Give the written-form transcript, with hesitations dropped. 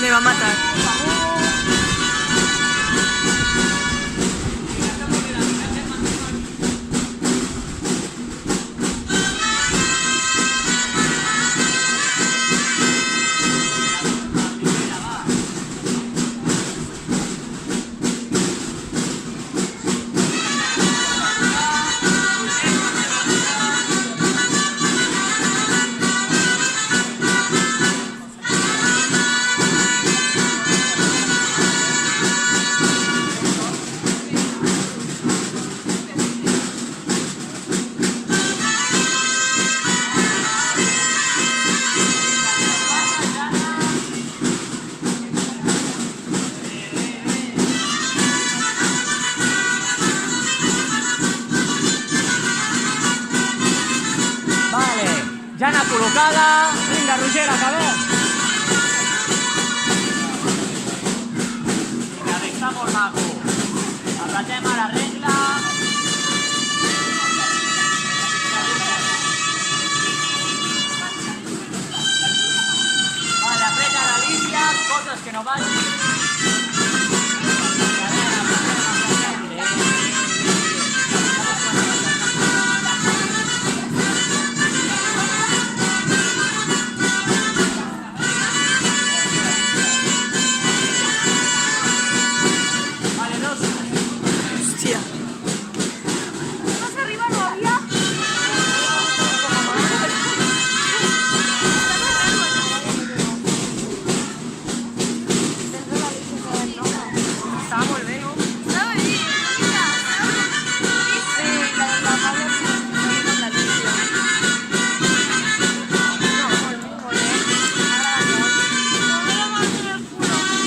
me va a matar. Llana col·locada, vinga Roger, acabem. Vinga, està molt maco. Apretem a la regla. Vale, apreta l'Alicia, coses que no vagin.